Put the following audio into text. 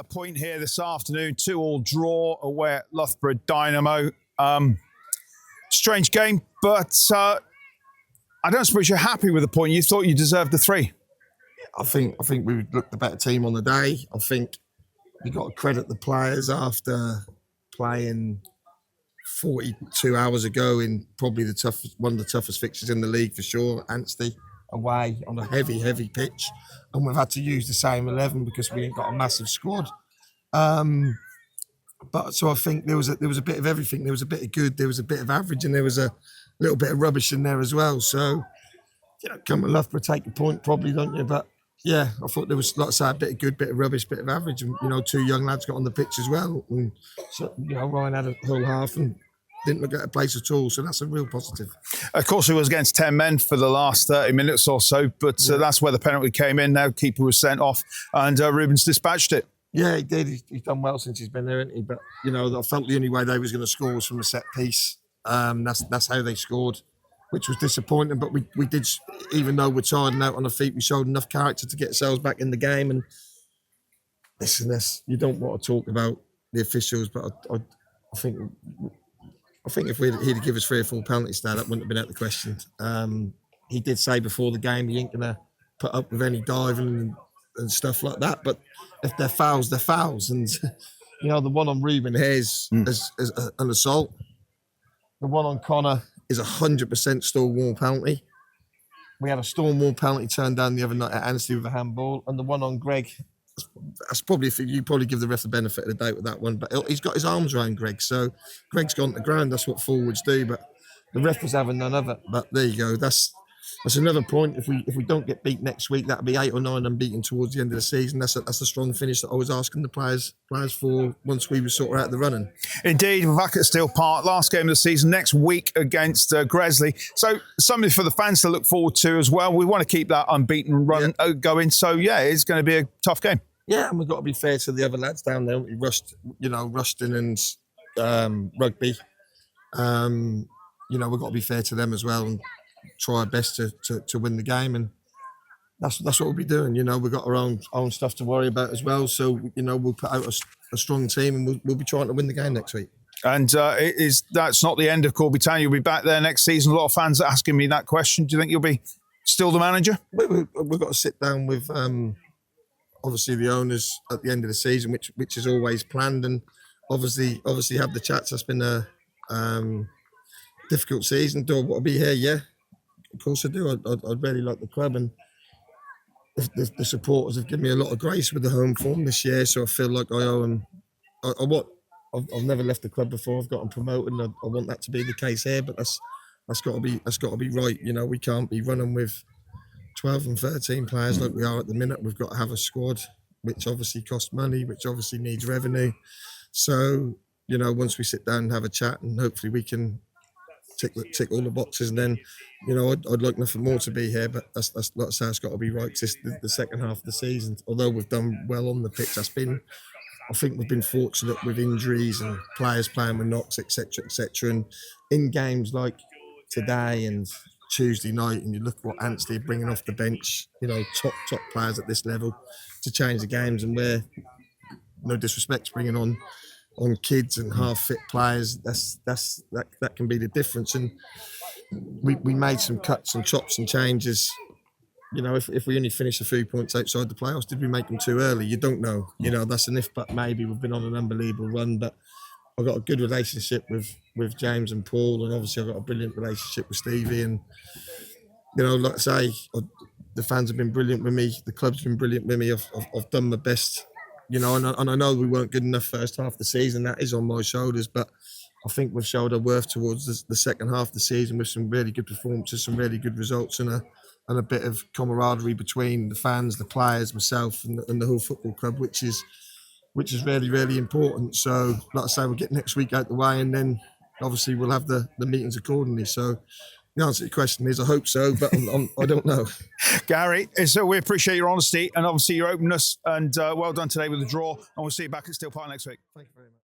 a point here this afternoon, 2-2 draw away at Loughborough Dynamo. Strange game, but I don't suppose you're happy with the point. You thought you deserved the 3. I think we looked the better team on the day. I think we got to credit the players after playing 42 hours ago in probably one of the toughest fixtures in the league for sure. Anstey away on a heavy pitch, and we've had to use the same 11 because we ain't got a massive squad. But so I think there was a bit of everything. There was a bit of good, there was a bit of average, and there was a little bit of rubbish in there as well. So, come to Loughborough, take a point, probably, don't you? But yeah, I thought there was, like I say, a bit of good, bit of rubbish, bit of average, and 2 young lads got on the pitch as well. And so, Ryan had a whole half and didn't look at a place at all, so that's a real positive. Of course, it was against 10 men for the last 30 minutes or so, but that's where the penalty came in. Now, keeper was sent off, and Rubens dispatched it. Yeah, he did. He's done well since he's been there, hasn't he? But, I felt the only way they was going to score was from a set piece. That's how they scored, which was disappointing. But we did, even though we're tired and out on our feet, we showed enough character to get ourselves back in the game. And listen, you don't want to talk about the officials, but I think if he'd give us 3 or 4 penalties now, that wouldn't have been out of the question. He did say before the game he ain't going to put up with any diving and stuff like that. But if they're fouls, they're fouls. And, the one on Ruben here is an assault. The one on Connor is 100% Stonewall penalty. We had a Stonewall penalty turned down the other night at Anstey with a handball. And the one on Greg, that's probably, you probably give the ref the benefit of the doubt with that one. But he's got his arms around Greg. So Greg's gone to the ground. That's what forwards do. But the ref was having none of it. But there you go. That's another point. If we don't get beat next week, that'll be 8 or 9 unbeaten towards the end of the season. That's a strong finish that I was asking the players for once we were sort of out the running. Indeed, we're back at Steel Park, last game of the season next week against Gresley. So something for the fans to look forward to as well. We want to keep that unbeaten run going. So it's going to be a tough game. Yeah, and we've got to be fair to the other lads down there. We Ruston and Rugby. We've got to be fair to them as well and try our best to win the game, and that's what we'll be doing. We've got our own stuff to worry about as well. So we'll put out a strong team, and we'll be trying to win the game next week. And that's not the end of Corby Town. You'll be back there next season. A lot of fans are asking me that question. Do you think you'll be still the manager? We've got to sit down with obviously the owners at the end of the season, which is always planned, and obviously have the chats. That's been a difficult season. Do I want to be here? Yeah. Of course I do. I'd really like the club, and the supporters have given me a lot of grace with the home form this year, so I feel like I owe them. I've never left the club before. I've gotten promoted, and I want that to be the case here. But that's got to be right. We can't be running with 12 and 13 players like we are at the minute. We've got to have a squad, which obviously costs money, which obviously needs revenue. So once we sit down and have a chat, and hopefully we can tick all the boxes, and then I'd like nothing more to be here, but that's like I say, it's got to be right, because it's the second half of the season. Although we've done well on the pitch, I think we've been fortunate with injuries and players playing with knocks, etc. And in games like today and Tuesday night, and you look what Anstey are bringing off the bench, top players at this level to change the games, and we're, no disrespect, bringing on kids and half-fit players, that can be the difference. And we made some cuts and chops and changes. If we only finish a few points outside the playoffs, did we make them too early? You don't know. That's an if, but maybe. We've been on an unbelievable run, but I've got a good relationship with James and Paul, and obviously I've got a brilliant relationship with Stevie. And, like I say, the fans have been brilliant with me. The club's been brilliant with me. I've done my best. And I know we weren't good enough first half of the season. That is on my shoulders, but I think we've showed our worth towards the second half of the season with some really good performances, some really good results, and a bit of camaraderie between the fans, the players, myself, and the whole football club, which is really, really important. So, like I say, we'll get next week out the way, and then obviously we'll have the meetings accordingly. So, the answer to your question is I hope so, but I don't know. Gary, so we appreciate your honesty and obviously your openness, and well done today with the draw, and we'll see you back at Steel Park next week. Thank you very much.